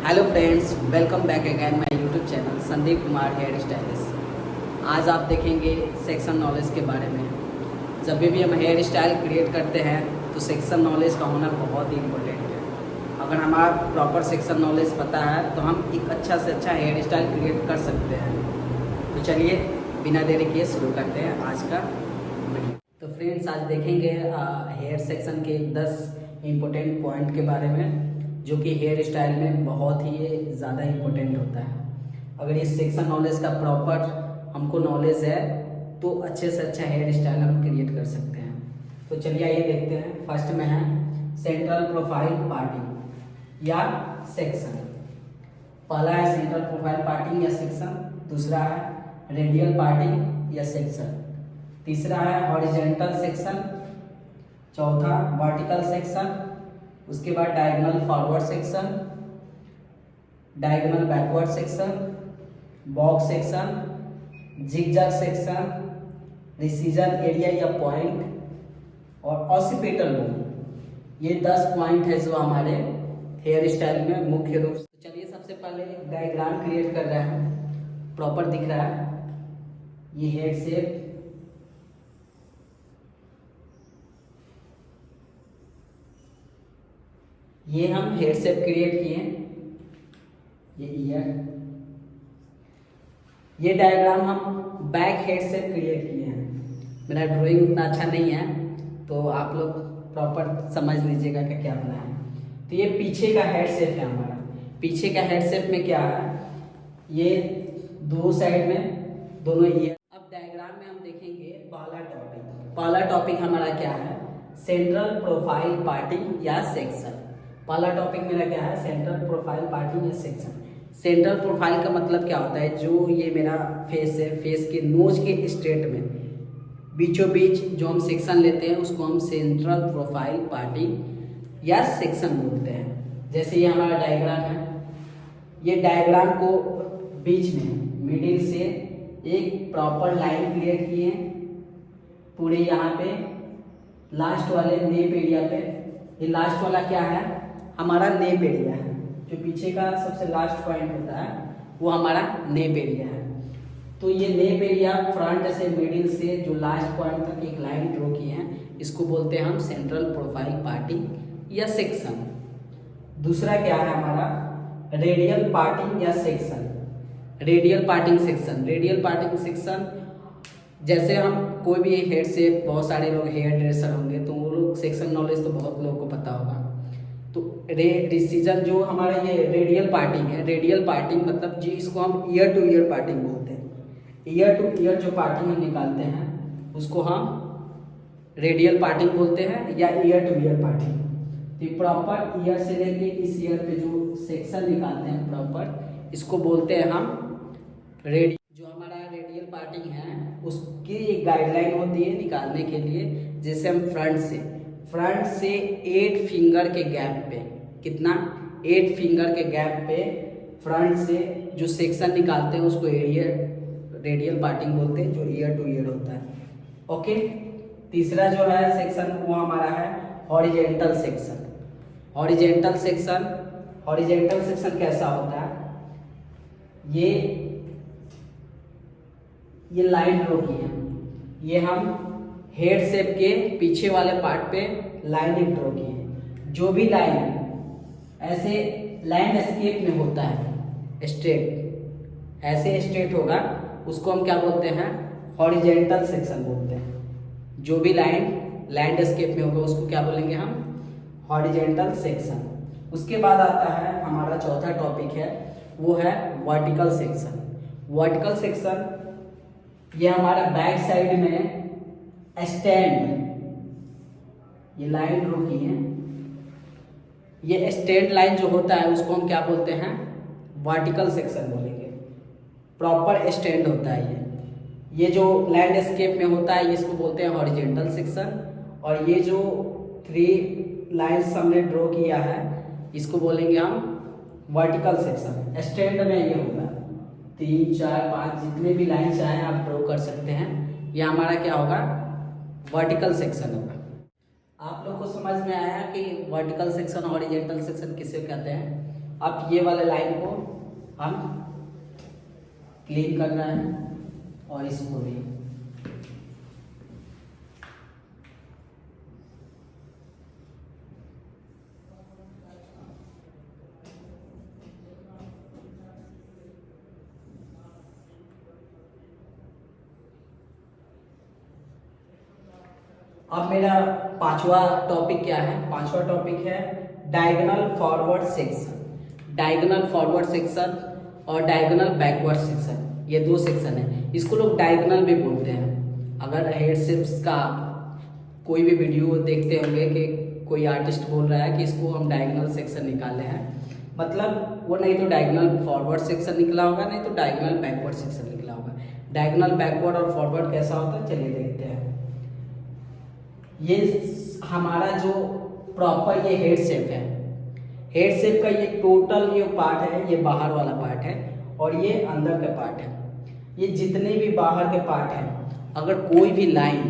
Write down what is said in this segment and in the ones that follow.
Hello friends, welcome back again my YouTube channel Sandeep Kumar hair stylist. आज आप देखेंगे section knowledge के बारे में। जब भी हम हेयर स्टाइल क्रिएट करते हैं तो सेक्शन नॉलेज का होना बहुत ही इम्पोर्टेंट है। अगर हमारा प्रॉपर सेक्शन नॉलेज पता है तो हम एक अच्छा से अच्छा हेयर स्टाइल क्रिएट कर सकते हैं। तो चलिए बिना देरी किए शुरू करते हैं आज का वीडियो। तो फ्रेंड्स, आज देखेंगे हेयर सेक्शन के 10 इम्पोर्टेंट पॉइंट के बारे में जो कि हेयर स्टाइल में बहुत ही ज़्यादा इम्पोर्टेंट होता है। अगर इस सेक्शन नॉलेज का प्रॉपर हमको नॉलेज है तो अच्छे से अच्छा हेयर स्टाइल हम क्रिएट कर सकते हैं। तो चलिए आइए देखते हैं। फर्स्ट में है सेंट्रल प्रोफाइल पार्टिंग या सेक्शन। पहला है सेंट्रल प्रोफाइल पार्टिंग या सेक्शन, दूसरा है रेडियल पार्टिंग या सेक्शन, तीसरा है हॉरिजॉन्टल सेक्शन, चौथा वर्टिकल सेक्शन, उसके बाद diagonal forward section, diagonal backward section, box section, zigzag section, recession area या पॉइंट और ऑसिपिटल मूव। ये 10 पॉइंट है जो हमारे हेयर स्टाइल में मुख्य रूप से। चलिए सबसे पहले एक डायग्राम क्रिएट कर रहे हैं। प्रॉपर दिख रहा है ये हेड शेप, ये हम हेड शेप क्रिएट किए। ये ईयर, ये डायग्राम हम बैक हेड शेप क्रिएट किए हैं। मेरा ड्राइंग उतना अच्छा नहीं है तो आप लोग प्रॉपर समझ लीजिएगा कि क्या बना है। तो ये पीछे का हेड शेप है हमारा। पीछे का हेड शेप में क्या है, ये दो साइड में दोनों ईयर। अब डायग्राम में हम देखेंगे पहला टॉपिक। पहला टॉपिक हमारा क्या है, सेंट्रल प्रोफाइल पार्टिंग या सेक्शन। पहला टॉपिक मेरा क्या है, सेंट्रल प्रोफाइल पार्टिंग या सेक्शन। सेंट्रल प्रोफाइल का मतलब क्या होता है, जो ये मेरा फेस है, फेस के नोज के स्ट्रेट में बीचों बीच जो हम सेक्शन लेते हैं उसको हम सेंट्रल प्रोफाइल पार्टिंग या सेक्शन बोलते हैं। जैसे ये हमारा डायग्राम है, ये डायग्राम को बीच में मिडिल से एक प्रॉपर लाइन क्रिएट किए पूरे यहाँ पे लास्ट वाले नेप एरिया पे। ये लास्ट वाला क्या है, हमारा नेप एरिया है। जो पीछे का सबसे लास्ट पॉइंट होता है वो हमारा नेप एरिया है। तो ये नेप एरिया फ्रंट से मिडिल से जो लास्ट पॉइंट तक एक लाइन ड्रॉ किए हैं, इसको बोलते हैं हम सेंट्रल प्रोफाइल पार्टिंग या सेक्शन। दूसरा क्या है हमारा, रेडियल पार्टिंग या section. Radial parting section, radial parting section जैसे हम कोई भी हेड शेप, बहुत सारे लोग हेयर ड्रेसर होंगे तो वो लोग सेक्शन नॉलेज तो बहुत लोगों को पता होगा। तो डिसीजन जो हमारा ये रेडियल पार्टिंग है, रेडियल पार्टिंग मतलब जी इसको हम ईयर टू ईयर पार्टिंग बोलते हैं। ईयर टू ईयर जो पार्टिंग हम निकालते हैं उसको हम रेडियल पार्टिंग बोलते हैं या ईयर टू ईयर पार्टिंग। तो प्रॉपर ईयर से लेके इस ईयर पे जो सेक्शन निकालते हैं प्रॉपर, इसको बोलते हैं हम रेडियल। जो हमारा रेडियल पार्टिंग है उसकी एक गाइडलाइन होती है निकालने के लिए। जैसे हम फ्रंट से 8 फिंगर के गैप पे, कितना 8 फिंगर के गैप पे फ्रंट से जो सेक्शन निकालते हैं उसको रेडियल पार्टिंग बोलते हैं, जो ईयर टू ईयर होता है। ओके, तीसरा जो है सेक्शन वो हमारा है horizontal section. Horizontal section, horizontal section कैसा होता है, ये लाइन ड्रॉ की है, ये हम हेड शेप के पीछे वाले पार्ट पे लाइन ड्रॉ की है। जो भी लाइन ऐसे लैंडस्केप में होता है स्ट्रेट, ऐसे स्ट्रेट होगा उसको हम क्या बोलते हैं, हॉरिजॉन्टल सेक्शन बोलते हैं। जो भी लाइन लैंडस्केप में होगा उसको क्या बोलेंगे हम, हॉरिजॉन्टल सेक्शन। उसके बाद आता है हमारा चौथा टॉपिक है, वो है वर्टिकल सेक्शन। वर्टिकल सेक्शन ये हमारा बैक साइड में स्टैंड, ये लाइन ड्रॉ की है, ये स्टैंड लाइन जो होता है उसको हम क्या बोलते हैं, वर्टिकल सेक्शन बोलेंगे। प्रॉपर स्टैंड होता है ये जो लैंडस्केप में होता है इसको बोलते हैं हॉरिजॉन्टल सेक्शन। और ये जो 3 लाइंस हमने ड्रॉ किया है इसको बोलेंगे हम वर्टिकल सेक्शन। स्टैंड में ये होगा 3 4 5 जितने भी लाइन चाहें आप ड्रॉ कर सकते हैं। ये हमारा क्या होगा, वर्टिकल सेक्शन होगा। आप लोग को समझ में आया कि वर्टिकल सेक्शन और हॉरिजॉन्टल सेक्शन किसे कहते हैं। अब ये वाले लाइन को हम क्लीन कर रहे हैं और इसको भी। अब मेरा पांचवा टॉपिक क्या है? पांचवा टॉपिक है diagonal forward section. Diagonal forward section और डायगोनल बैकवर्ड सेक्शन, ये दो सेक्शन है। इसको लोग डायगोनल भी बोलते हैं। अगर हेड शेप्स का कोई भी वीडियो देखते होंगे कि कोई आर्टिस्ट बोल रहा है कि इसको हम डायगोनल सेक्शन निकाले हैं, मतलब वो नहीं तो डायगोनल फॉरवर्ड सेक्शन निकला होगा, नहीं तो डायगोनल बैकवर्ड सेक्शन निकला होगा। डायगोनल बैकवर्ड और फॉरवर्ड कैसा होता है, चलिए देखते हैं। ये हमारा जो प्रॉपर ये हेड शेप है, हेड शेप का ये टोटल ये पार्ट है, ये बाहर वाला पार्ट है और ये अंदर का पार्ट है। ये जितने भी बाहर के पार्ट हैं, अगर कोई भी लाइन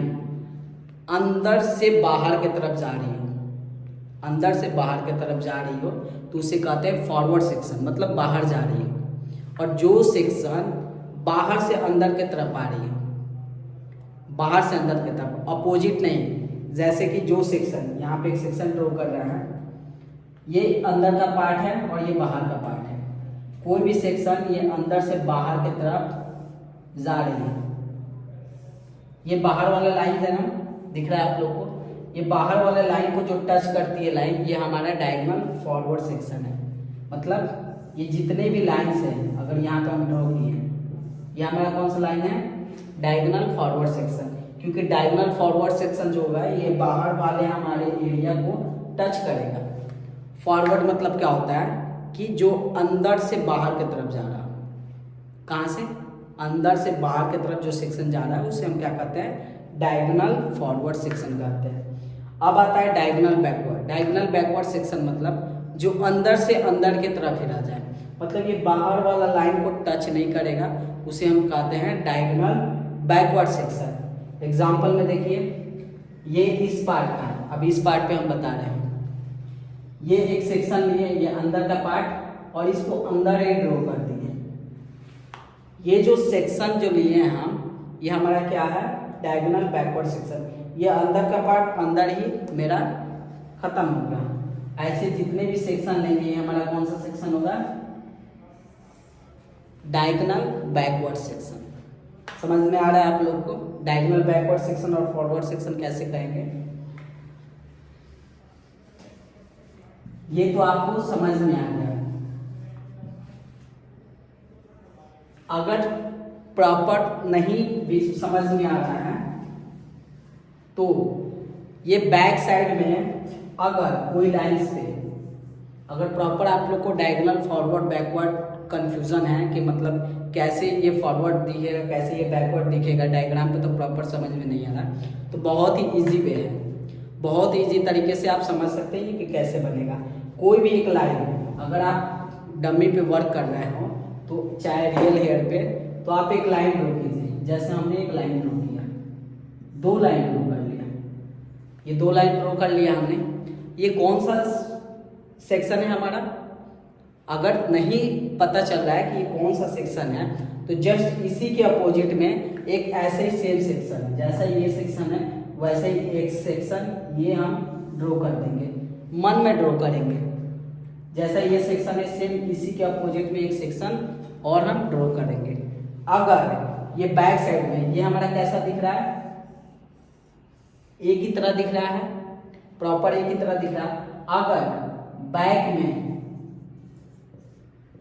अंदर से बाहर की तरफ जा रही हो, अंदर से बाहर की तरफ जा रही हो तो उसे कहते हैं फॉरवर्ड सेक्शन, मतलब बाहर जा रही हो। और जो सेक्शन बाहर से अंदर की तरफ आ रही हो, बाहर से अंदर की तरफ, अपोजिट नहीं। जैसे कि जो सेक्शन यहाँ पे एक सेक्शन ड्रॉ कर रहा है, ये अंदर का पार्ट है और ये बाहर का पार्ट है। कोई भी सेक्शन ये अंदर से बाहर की तरफ जा रही है। ये बाहर वाला लाइन है ना, दिख रहा है आप लोग को? ये बाहर वाले लाइन को जो टच करती है लाइन, ये हमारा डायगोनल फॉरवर्ड सेक्शन है। मतलब ये जितने भी लाइन्स हैं, अगर यहाँ पे हम ड्रॉ किए हैं, ये हमारा कौन सा लाइन है? Diagonal forward section. क्योंकि डायगोनल फॉरवर्ड सेक्शन जो होगा ये बाहर वाले हमारे एरिया को टच करेगा। फॉरवर्ड मतलब क्या होता है कि जो अंदर से बाहर की तरफ जा रहा, कहाँ से? अंदर से बाहर की तरफ जो सेक्शन जा रहा है उसे हम क्या कहते हैं? डायगोनल फॉरवर्ड सेक्शन कहते हैं। अब आता है diagonal backward. Diagonal backward section मतलब जो अंदर से अंदर की तरफ ही रह जाए, मतलब ये बाहर वाला लाइन को टच नहीं करेगा, उसे हम कहते हैं डायगोनल बैकवर्ड सेक्शन। एग्जाम्पल में देखिए, ये इस पार्ट का है, अब इस पार्ट पे हम बता रहे हैं। ये एक सेक्शन लिए, ये अंदर का पार्ट, और इसको अंदर ही ड्रॉ कर दिए। ये जो सेक्शन जो लिए हैं हम, ये हमारा क्या है? Diagonal backward section. ये अंदर का पार्ट अंदर ही मेरा खत्म होगा। ऐसे जितने भी सेक्शन लेंगे, ये हमारा कौन सा सेक्शन होगा? Diagonal backward section. समझ में आ रहा है आप लोग को? डायगोनल बैकवर्ड सेक्शन और फॉरवर्ड सेक्शन कैसे कहेंगे, ये तो आपको समझ में आ गया। अगर प्रॉपर नहीं भी समझ में आ रहा है तो ये बैक साइड में अगर कोई लाइन्स पे, अगर प्रॉपर आप लोग को डायगोनल फॉरवर्ड बैकवर्ड कंफ्यूजन है कि मतलब कैसे ये फॉरवर्ड दिखेगा, कैसे ये बैकवर्ड दिखेगा डायग्राम पे, तो प्रॉपर समझ में नहीं आ रहा, तो बहुत ही इजी वे है, बहुत ही इजी तरीके से आप समझ सकते हैं कि कैसे बनेगा। कोई भी एक लाइन अगर आप डमी पे वर्क कर रहे हो, तो चाहे रियल हेयर पे, तो आप एक लाइन ड्रॉ कीजिए। जैसे हमने एक लाइन ड्रॉ किया, दो लाइन ड्रॉ कर लिया, ये दो लाइन ड्रॉ कर लिया हमने। ये कौन सा सेक्शन है हमारा? अगर नहीं पता चल रहा है कि ये कौन सा सेक्शन है, तो जस्ट इसी के अपोजिट में एक ऐसे ही सेम सेक्शन, जैसा ये सेक्शन है वैसे ही एक सेक्शन ये हम ड्रॉ कर देंगे, मन में ड्रॉ करेंगे। जैसा ये सेक्शन है सेम इसी के अपोजिट में एक सेक्शन और हम ड्रॉ करेंगे। अगर ये बैक साइड में, ये हमारा कैसा दिख रहा है? एक ही तरह दिख रहा है, प्रॉपर एक ही तरह दिख रहा है। अगर बैक में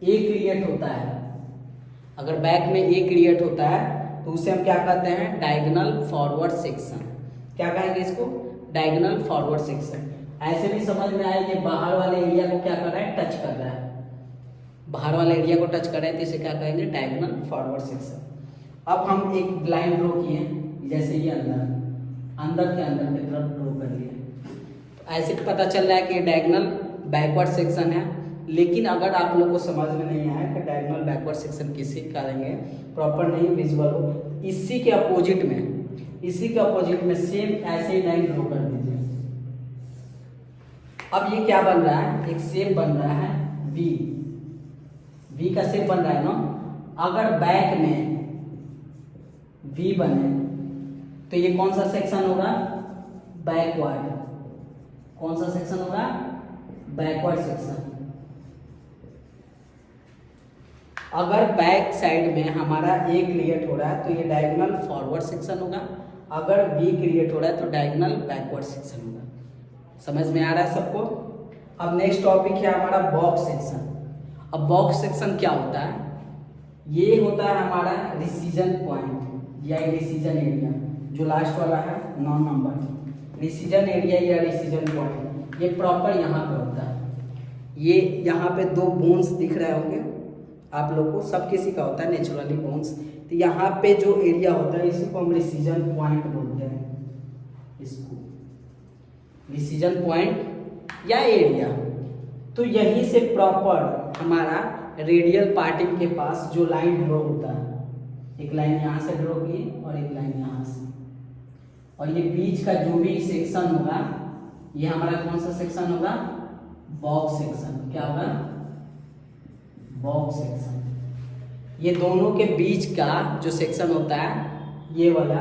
ए क्रिएट होता है, अगर बैक में ए क्रिएट होता है तो उसे हम क्या कहते हैं? Diagonal forward section. क्या कहेंगे इसको? Diagonal forward section. ऐसे भी समझ में आया, ये बाहर वाले एरिया को क्या कर रहा है? टच कर रहा है, बाहर वाले एरिया को टच कर रहा है, तो इसे क्या कहेंगे? Diagonal forward section. अब हम एक लाइन ड्रॉ किए, जैसे ये अंदर अंदर के अंदर की तरफ ड्रॉ कर लिया, तो ऐसे पता चल रहा है कि डायगोनल बैकवर्ड सेक्शन है। लेकिन अगर आप लोग को समझ में नहीं आया कि डायगोनल बैकवर्ड सेक्शन किसे करेंगे, प्रॉपर नहीं विजुअल हो, इसी के अपोजिट में, इसी के अपोजिट में सेम ऐसे ही लाइन ड्रॉ कर दीजिए। अब ये क्या बन रहा है? एक शेप बन रहा है वी, वी का शेप बन रहा है ना। अगर बैक में वी बने तो ये कौन सा सेक्शन होगा, बैकवर्ड। कौन सा सेक्शन होगा, बैकवर्ड सेक्शन। अगर बैक साइड में हमारा ए क्रिएट हो रहा है तो ये डायगोनल फॉरवर्ड सेक्शन होगा, अगर बी क्रिएट हो रहा है तो डायगोनल बैकवर्ड सेक्शन होगा। समझ में आ रहा है सबको। अब नेक्स्ट टॉपिक है हमारा बॉक्स सेक्शन। अब बॉक्स सेक्शन क्या होता है, ये होता है हमारा रिसीजन पॉइंट या रिसीजन एरिया, जो लास्ट वाला है 9 नंबर। रिसीजन एरिया या रिसीजन पॉइंट ये प्रॉपर यहाँ पे होता है। ये यहाँ पे 2 बोन्स दिख रहे होंगे आप लोग को, सब किसी का होता है नेचुरली बोन्स। तो यहाँ पे जो एरिया होता है इसी को हम रिसीजन पॉइंट बोलते हैं, इसको रिसीजन पॉइंट या एरिया। तो यहीं से प्रॉपर हमारा रेडियल पार्टिंग के पास जो लाइन ड्रॉ होता है, एक लाइन यहाँ से ड्रॉ की और एक लाइन यहाँ से, और ये बीच का जो भी सेक्शन होगा ये हमारा कौन सा सेक्शन होगा, बॉक्स सेक्शन। क्या होगा, बॉक्स सेक्शन। ये दोनों के बीच का जो सेक्शन होता है ये वाला,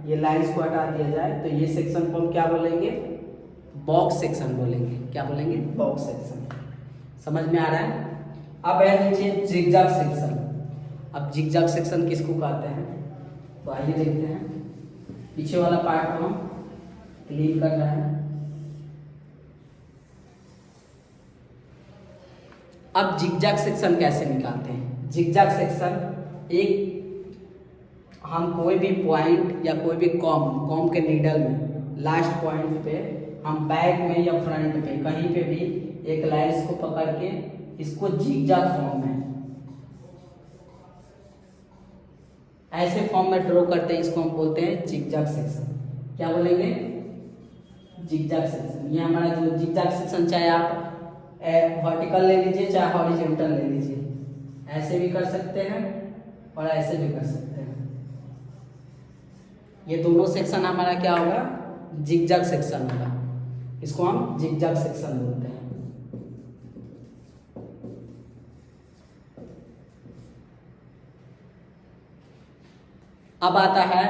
ये लाइंस को हटा दिया जाए तो ये सेक्शन को हम क्या बोलेंगे, बॉक्स सेक्शन बोलेंगे। क्या बोलेंगे, बॉक्स सेक्शन। समझ में आ रहा है। अब है नीचे जिगजैग सेक्शन। अब जिगजैग सेक्शन किसको कहते हैं, तो आइए देखते हैं। पीछे वाला पार्ट को हम क्लीन कर रहे हैं। अब जिगजैग सेक्शन कैसे निकालते हैं। जिगजैग सेक्शन, एक हम कोई भी पॉइंट या कोई भी कॉम के नीडल में लास्ट पॉइंट पे हम बैक में या फ्रंट पे कहीं पे भी एक लाइन को पकड़ के इसको जिगजैग फॉर्म में, ऐसे फॉर्म में ड्रॉ करते हैं, इसको हम बोलते हैं जिगजैग सेक्शन। क्या बोलेंगे, जिगजैग सेक्शन। ये हमारा जो जिगजैग सेक्शन, चाहे आप वर्टिकल ले लीजिए चाहे हॉरिजॉन्टल ले लीजिए, ऐसे भी कर सकते हैं और ऐसे भी कर सकते हैं। ये दोनों सेक्शन हमारा क्या होगा, जिगजैग सेक्शन होगा। इसको हम जिगजैग सेक्शन बोलते हैं। अब आता है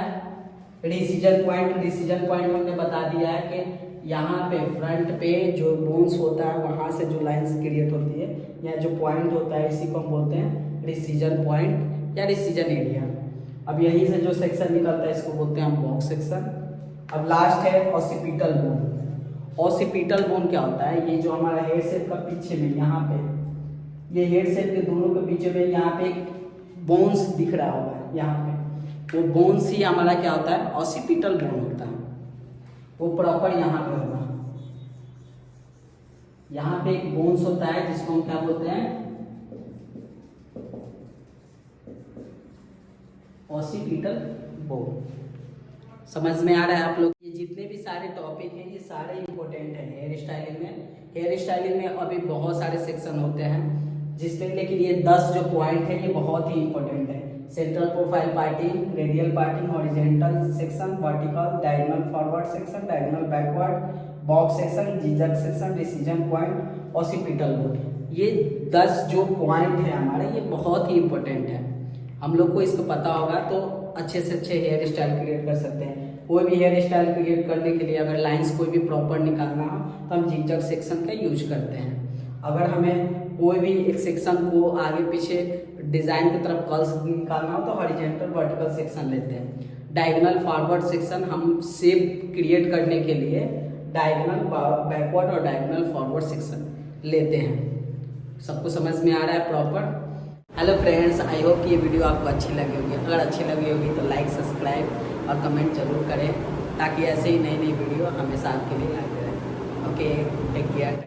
रिसीजन पॉइंट। रिसीजन पॉइंट हमने बता दिया है कि यहाँ पे फ्रंट पे जो बोन्स होता है वहाँ से जो लाइंस क्रिएट होती है या जो पॉइंट होता है इसी को हम बोलते हैं रिसीजन पॉइंट या रिसीजन एरिया। अब यहीं से जो सेक्शन निकलता है इसको बोलते हैं हम बॉक्स सेक्शन। अब लास्ट है ऑसिपिटल बोन। ऑसिपिटल बोन क्या होता है, ये जो हमारा हेड शेप का पीछे में यहाँ पे, ये हेड शेप के दोनों के पीछे में यहाँ पे एक बोन्स दिख रहा होगा, यहाँ पे वो बोन्स ही हमारा क्या होता है, ऑसिपिटल बोन होता है। वो प्रॉपर यहाँ पे होगा। यहाँ पे एक बोन्स होता है जिसको हम क्या बोलते हैं, ऑसिपिटल बोन। समझ में आ रहा है आप लोग। ये जितने भी सारे टॉपिक हैं ये सारे इंपॉर्टेंट हैं हेयर स्टाइलिंग में। हेयर स्टाइलिंग में अभी बहुत सारे सेक्शन होते हैं जिसमें, लेकिन ये 10 जो पॉइंट है ये बहुत ही इंपॉर्टेंट है। Central profile parting, radial parting, horizontal section, vertical, diagonal forward section, diagonal backward, box section, zigzag section, decision point, occipital bone. ये 10 जो पॉइंट है हमारे ये बहुत ही इंपॉर्टेंट है। हम लोग को इसको पता होगा तो अच्छे से अच्छे हेयर स्टाइल क्रिएट कर सकते हैं। कोई भी हेयर स्टाइल क्रिएट करने के लिए अगर लाइंस कोई भी प्रॉपर निकालना हो तो हम जिगजैग सेक्शन का यूज करते हैं। अगर हमें कोई भी एक सेक्शन को आगे पीछे डिजाइन की तरफ कर्ल्स निकालना हो तो हॉरिजॉन्टल वर्टिकल सेक्शन लेते हैं। डायगोनल फॉरवर्ड सेक्शन हम शेप क्रिएट करने के लिए डायगोनल बैकवर्ड और डायगोनल फॉरवर्ड सेक्शन लेते हैं। सबको समझ में आ रहा है proper. Hello friends, I hope कि ये वीडियो आपको अच्छी लगी होगी। अगर अच्छी लगी होगी तो लाइक, सब्सक्राइब और कमेंट जरूर करें ताकि ऐसे ही नई नई वीडियो हमेशा आपके लिए आते रहे। Okay, take care.